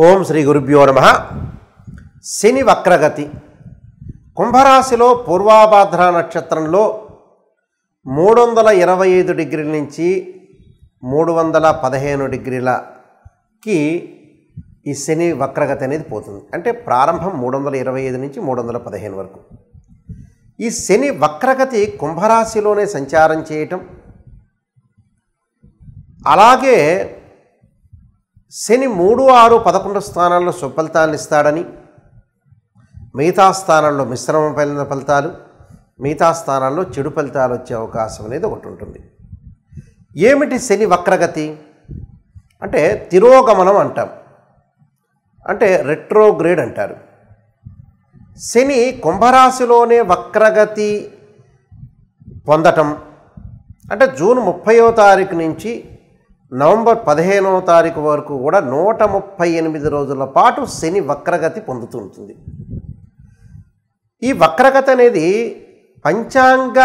ఓం శ్రీ గురుభ్యో నమః. శని వక్రగతి కుంభరాశిలో పూర్వాభాద్ర నక్షత్రంలో 325 డిగ్రీల నుంచి 315 డిగ్రీలకి ఈ శని వక్రగతి అనేది పోతుంది. అంటే ప్రారంభం 325 నుంచి 315 వరకు. ఈ శని వక్రగతి కుంభరాశిలోనే సంచారం చేయటం, అలాగే శని 3, 6, 11 స్థానాల్లో సుఫలితాలను ఇస్తాడని, మిగతా స్థానాల్లో మిశ్రమమైన ఫలితాలు, మిగతా స్థానాల్లో చెడు ఫలితాలు వచ్చే అవకాశం అనేది ఒకటి ఉంటుంది. ఏమిటి శని వక్రగతి అంటే? తిరోగమనం అంటాం, అంటే రెట్రోగ్రేడ్ అంటారు. శని కుంభరాశిలోనే వక్రగతి పొందటం అంటే జూన్ 30వ తారీఖు నుంచి నవంబర్ 15వ తారీఖు వరకు కూడా 138 రోజుల పాటు శని వక్రగతి పొందుతూ ఉంటుంది. ఈ వక్రగతి అనేది పంచాంగ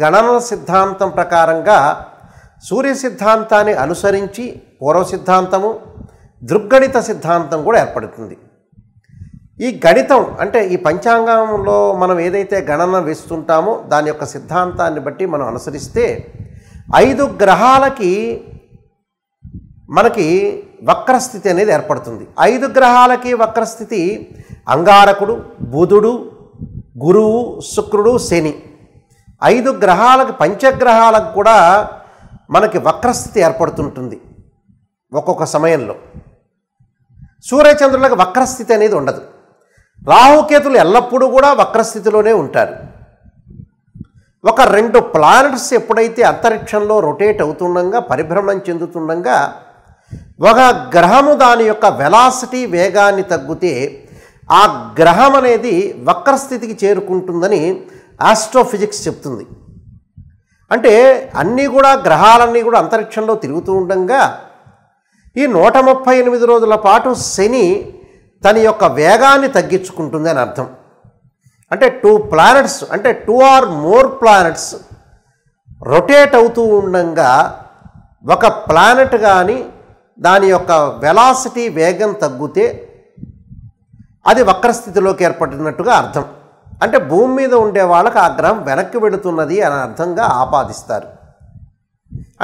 గణన సిద్ధాంతం ప్రకారంగా సూర్య సిద్ధాంతాన్ని అనుసరించి పూర్వ సిద్ధాంతము, దృగ్గణిత సిద్ధాంతం కూడా ఏర్పడుతుంది. ఈ గణితం అంటే ఈ పంచాంగంలో మనం ఏదైతే గణన వేస్తుంటామో దాని యొక్క సిద్ధాంతాన్ని బట్టి మనం అనుసరిస్తే 5 గ్రహాలకి మనకి వక్రస్థితి అనేది ఏర్పడుతుంది. 5 గ్రహాలకి వక్రస్థితి అంగారకుడు, బుధుడు, గురువు, శుక్రుడు, శని. 5 గ్రహాలకి, పంచగ్రహాలకు కూడా మనకి వక్రస్థితి ఏర్పడుతుంటుంది ఒక్కొక్క సమయంలో. సూర్యచంద్రులకు వక్రస్థితి అనేది ఉండదు. రాహుకేతులు ఎల్లప్పుడూ కూడా వక్రస్థితిలోనే ఉంటారు. ఒక 2 ప్లానెట్స్ ఎప్పుడైతే అంతరిక్షంలో రొటేట్ అవుతుండగా, పరిభ్రమణం చెందుతుండగా, ఒక గ్రహము దాని యొక్క వెలాసిటీ వేగాన్ని తగ్గితే ఆ గ్రహం అనేది వక్రస్థితికి చేరుకుంటుందని ఆస్ట్రోఫిజిక్స్ చెప్తుంది. అంటే అన్నీ కూడా గ్రహాలన్నీ కూడా అంతరిక్షంలో తిరుగుతూ ఉండగా ఈ 138 రోజుల పాటు శని తన యొక్క వేగాన్ని తగ్గించుకుంటుంది అని అర్థం. అంటే 2 ప్లానెట్స్ అంటే 2 or more ప్లానెట్స్ రొటేట్ అవుతూ ఉండగా ఒక ప్లానెట్ కానీ దాని యొక్క వెలాసిటీ వేగం తగ్గితే అది వక్రస్థితిలోకి ఏర్పడినట్టుగా అర్థం. అంటే భూమి మీద ఉండే వాళ్ళకి ఆ గ్రహం వెనక్కి వెళుతున్నది అని అర్థంగా ఆపాదిస్తారు.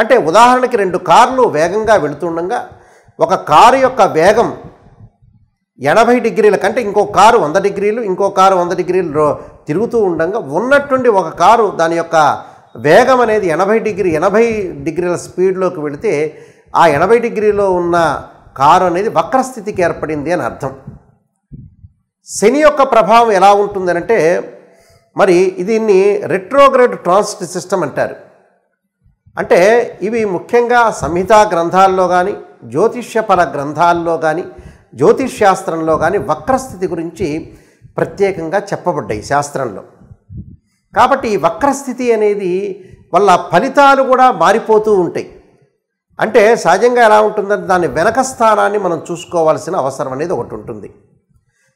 అంటే ఉదాహరణకి 2 కార్లు వేగంగా వెళుతుండగా ఒక కారు యొక్క వేగం 80 డిగ్రీల కంటే ఇంకో కారు 100 డిగ్రీలు, ఇంకో కారు 100 డిగ్రీలు తిరుగుతూ ఉండగా ఉన్నట్టుండి ఒక కారు దాని యొక్క వేగం అనేది 80 డిగ్రీల స్పీడ్లోకి వెళితే ఆ 80 డిగ్రీలో ఉన్న కారు అనేది వక్రస్థితికి ఏర్పడింది అని అర్థం. శని యొక్క ప్రభావం ఎలా ఉంటుందనంటే, మరి దీన్ని రెట్రోగ్రేడ్ ట్రాన్సిట్ సిస్టమ్ అంటారు. అంటే ఇవి ముఖ్యంగా సంహితా గ్రంథాల్లో కానీ, జ్యోతిష్యపర గ్రంథాల్లో కానీ, జ్యోతిష్శాస్త్రంలో కానీ వక్రస్థితి గురించి ప్రత్యేకంగా చెప్పబడ్డాయి శాస్త్రంలో. కాబట్టి ఈ వక్రస్థితి అనేది వల్ల ఫలితాలు కూడా మారిపోతూ ఉంటాయి. అంటే సహజంగా ఎలా ఉంటుందంటే దాని వెనక స్థానాన్ని మనం చూసుకోవాల్సిన అవసరం అనేది ఒకటి ఉంటుంది.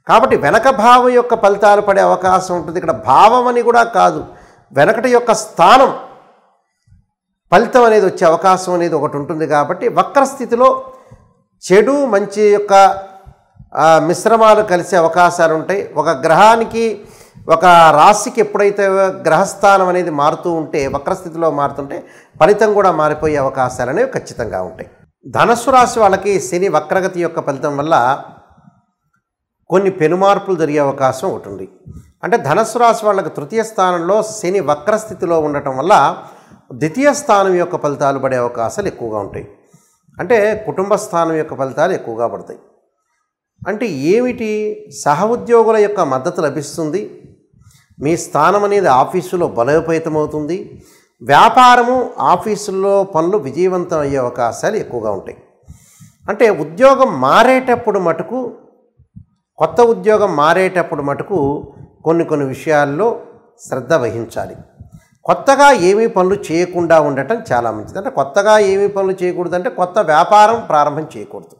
కాబట్టి వెనక భావం యొక్క ఫలితాలు పడే అవకాశం ఉంటుంది. ఇక్కడ భావం అని కూడా కాదు, వెనకటి యొక్క స్థానం ఫలితం అనేది వచ్చే అవకాశం అనేది ఒకటి ఉంటుంది. కాబట్టి వక్రస్థితిలో చెడు మంచి యొక్క మిశ్రమాలు కలిసే అవకాశాలు ఉంటాయి. ఒక గ్రహానికి, ఒక రాశికి ఎప్పుడైతే గ్రహస్థానం అనేది మారుతూ ఉంటే, వక్రస్థితిలో మారుతుంటే ఫలితం కూడా మారిపోయే అవకాశాలు అనేవి ఖచ్చితంగా ఉంటాయి. ధనస్సు రాశి వాళ్ళకి శని వక్రగతి యొక్క ఫలితం వల్ల కొన్ని పెనుమార్పులు జరిగే అవకాశం ఒకటి ఉంది. అంటే ధనస్సు రాశి వాళ్ళకి 3వ స్థానంలో శని వక్రస్థితిలో ఉండటం వల్ల 2వ స్థానం యొక్క ఫలితాలు పడే అవకాశాలు ఎక్కువగా ఉంటాయి. అంటే కుటుంబ స్థానం యొక్క ఫలితాలు ఎక్కువగా పడతాయి. అంటే ఏమిటి? సహ ఉద్యోగుల యొక్క మద్దతు లభిస్తుంది. మీ స్థానం అనేది ఆఫీసులో బలోపేతమవుతుంది. వ్యాపారము, ఆఫీసుల్లో పనులు విజయవంతం అయ్యే అవకాశాలు ఎక్కువగా ఉంటాయి. అంటే ఉద్యోగం మారేటప్పుడు మటుకు, కొత్త ఉద్యోగం మారేటప్పుడు మటుకు కొన్ని విషయాల్లో శ్రద్ధ వహించాలి. కొత్తగా ఏమీ పనులు చేయకుండా ఉండటం చాలా మంచిది. అంటే కొత్తగా ఏమీ పనులు చేయకూడదంటే కొత్త వ్యాపారం ప్రారంభం చేయకూడదు.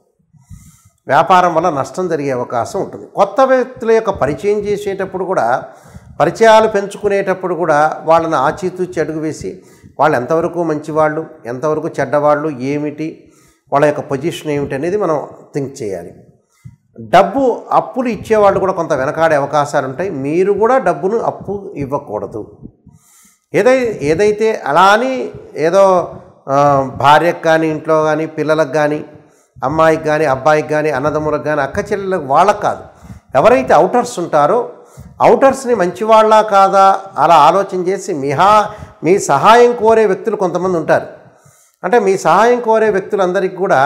వ్యాపారం వల్ల నష్టం జరిగే అవకాశం ఉంటుంది. కొత్త వ్యక్తుల యొక్క పరిచయం చేసేటప్పుడు కూడా, పరిచయాలు పెంచుకునేటప్పుడు కూడా వాళ్ళని ఆచితూచి అడుగు వేసి వాళ్ళు ఎంతవరకు మంచివాళ్ళు, ఎంతవరకు చెడ్డవాళ్ళు, ఏమిటి, వాళ్ళ యొక్క పొజిషన్ ఏమిటి అనేది మనం థింక్ చేయాలి. డబ్బు అప్పులు ఇచ్చేవాళ్ళు కూడా కొంత వెనకాడే అవకాశాలు ఉంటాయి. మీరు కూడా డబ్బును అప్పు ఇవ్వకూడదు. ఏదైతే అలా అని ఏదో భార్యకు కానీ ఇంట్లో కానీ పిల్లలకు కానీ అమ్మాయికి కానీ అబ్బాయికి కానీ అన్నదమ్ములకు కానీ అక్క చెల్లెలకు వాళ్ళకు కాదు, ఎవరైతే అవుటర్స్ ఉంటారో అవుటర్స్ని మంచివాళ్ళ కాదా అలా ఆలోచన చేసి మీ సహాయం కోరే వ్యక్తులు కొంతమంది ఉంటారు. అంటే మీ సహాయం కోరే వ్యక్తులందరికీ కూడా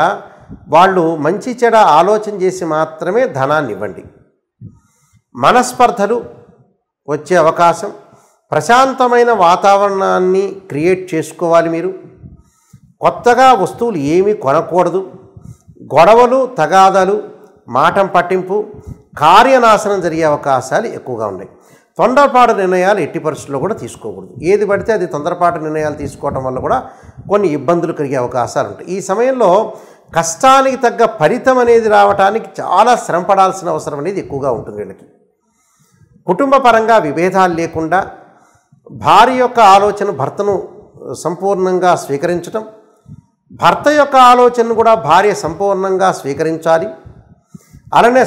వాళ్ళు మంచి చెడ ఆలోచన చేసి మాత్రమే ధనాన్ని ఇవ్వండి. మనస్పర్ధలు వచ్చే అవకాశం, ప్రశాంతమైన వాతావరణాన్ని క్రియేట్ చేసుకోవాలి. మీరు కొత్తగా వస్తువులు ఏమీ కొనకూడదు. గొడవలు, తగాదాలు, మాటం పట్టింపు, కార్యనాశనం జరిగే అవకాశాలు ఎక్కువగా ఉన్నాయి. తొందరపాటు నిర్ణయాలు ఎట్టి పరిస్థితుల్లో కూడా తీసుకోకూడదు. ఏది పడితే అది తొందరపాటు నిర్ణయాలు తీసుకోవడం వల్ల కూడా కొన్ని ఇబ్బందులు కలిగే అవకాశాలు ఉంటాయి. ఈ సమయంలో కష్టానికి తగ్గ ఫలితం అనేది రావడానికి చాలా శ్రమ పడాల్సిన అవసరం అనేది ఎక్కువగా ఉంటుంది వీళ్ళకి. కుటుంబ పరంగా విభేదాలు లేకుండా భార్య యొక్క ఆలోచన భర్తను సంపూర్ణంగా స్వీకరించటం, భర్త యొక్క ఆలోచనను కూడా భార్య సంపూర్ణంగా స్వీకరించాలి. అలానే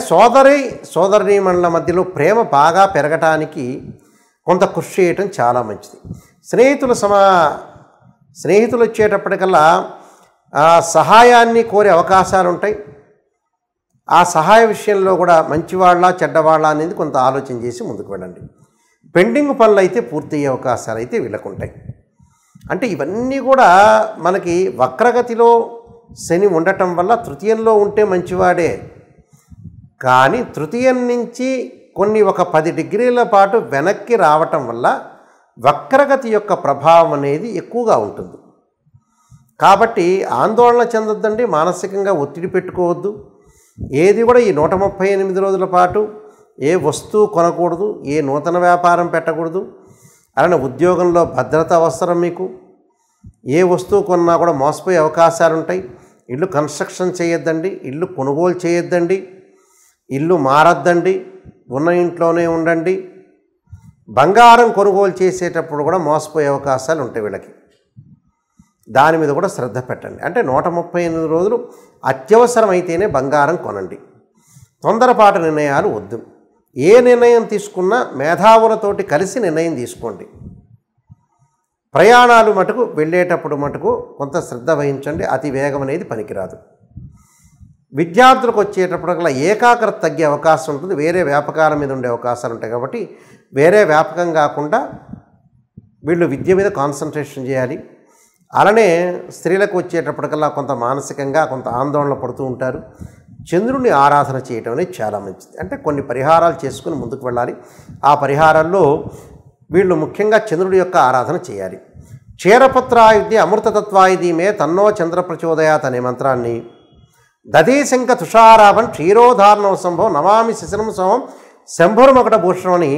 సోదరీమణుల మధ్యలో ప్రేమ బాగా పెరగటానికి కొంత కృషి చేయటం చాలా మంచిది. స్నేహితులు వచ్చేటప్పటికల్లా సహాయాన్ని కోరే అవకాశాలు ఉంటాయి. ఆ సహాయ విషయంలో కూడా మంచివాళ్ళ చెడ్డవాళ్ళ అనేది కొంత ఆలోచన చేసి ముందుకు వెళ్ళండి. పెండింగ్ పనులు అయితే పూర్తయ్యే అవకాశాలు అయితే వీళ్ళకుంటాయి. అంటే ఇవన్నీ కూడా మనకి వక్రగతిలో శని ఉండటం వల్ల తృతీయంలో ఉంటే మంచివాడే, కానీ తృతీయం నుంచి ఒక 10 డిగ్రీల పాటు వెనక్కి రావటం వల్ల వక్రగతి యొక్క ప్రభావం అనేది ఎక్కువగా ఉంటుంది. కాబట్టి ఆందోళన చెందొద్దండి, మానసికంగా ఒత్తిడి పెట్టుకోవద్దు. ఏది కూడా ఈ 138 రోజుల పాటు ఏ వస్తువు కొనకూడదు, ఏ నూతన వ్యాపారం పెట్టకూడదు. అలానే ఉద్యోగంలో భద్రత అవసరం. మీకు ఏ వస్తువు కొన్నా కూడా మోసపోయే అవకాశాలు ఉంటాయి. ఇల్లు కన్స్ట్రక్షన్ చేయొద్దండి, ఇల్లు కొనుగోలు చేయొద్దండి, ఇల్లు మారద్దండి, ఉన్న ఇంట్లోనే ఉండండి. బంగారం కొనుగోలు చేసేటప్పుడు కూడా మోసపోయే అవకాశాలు ఉంటాయి వీళ్ళకి. దాని మీద కూడా శ్రద్ధ పెట్టండి. అంటే 138 రోజులు అత్యవసరమైతేనే బంగారం కొనండి. తొందరపాటు నిర్ణయాలు వద్దు. ఏ నిర్ణయం తీసుకున్నా మేధావులతోటి కలిసి నిర్ణయం తీసుకోండి. ప్రయాణాలు మటుకు వెళ్ళేటప్పుడు మటుకు కొంత శ్రద్ధ వహించండి. అతి వేగం అనేది పనికిరాదు. విద్యార్థులకు వచ్చేటప్పటికల్లా ఏకాగ్రత తగ్గే అవకాశం ఉంటుంది. వేరే వ్యాపకాల మీద ఉండే అవకాశాలు ఉంటాయి. కాబట్టి వేరే వ్యాపకం కాకుండా వీళ్ళు విద్య మీద కాన్సన్ట్రేషన్ చేయాలి. అలానే స్త్రీలకు వచ్చేటప్పటికల్లా కొంత మానసికంగా కొంత ఆందోళన పడుతూ ఉంటారు. చంద్రుడిని ఆరాధన చేయటం అనేది చాలా మంచిది. అంటే కొన్ని పరిహారాలు చేసుకుని ముందుకు వెళ్ళాలి. ఆ పరిహారాల్లో వీళ్ళు ముఖ్యంగా చంద్రుడి యొక్క ఆరాధన చేయాలి. క్షీరపత్రాయుధి అమృతతత్వాయుధి మే తన్నో చంద్ర ప్రచోదయాత్ అనే మంత్రాన్ని, దధీశంక తుషారాభం క్షీరోధారణం సంభవం నమామి శిశనం సంభవం శంభురమకట భూషణం అని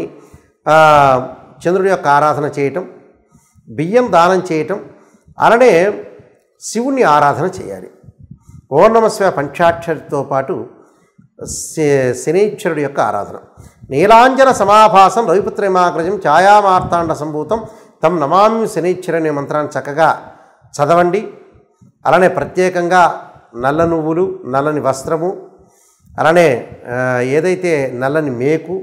చంద్రుడి యొక్క ఆరాధన చేయటం, బియ్యం దానం చేయటం, అలానే శివుని ఆరాధన చేయాలి. ఓం నమః పంచాక్షరితో పాటు శనీశ్వరుడి యొక్క ఆరాధన. నీలాంజన సమాభాసం రవిపుత్రమాగ్రజం ఛాయామార్తాండ సంభూతం తం నమామి శనీశ్వరు అనే మంత్రాన్ని చక్కగా చదవండి. అలానే ప్రత్యేకంగా నల్ల నువ్వులు, నల్లని వస్త్రము, అలానే ఏదైతే నల్లని మేకు,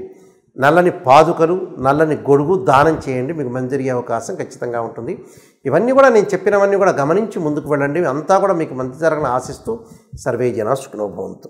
నల్లని పాదుకలు, నల్లని గొడుగు దానం చేయండి. మీకు మంచి జరిగే అవకాశం ఖచ్చితంగా ఉంటుంది. ఇవన్నీ కూడా నేను చెప్పినవన్నీ కూడా గమనించి ముందుకు వెళ్ళండి. అంతా కూడా మీకు మంచి జరగని ఆశిస్తూ సర్వే జనా సుఖినో భవంతు.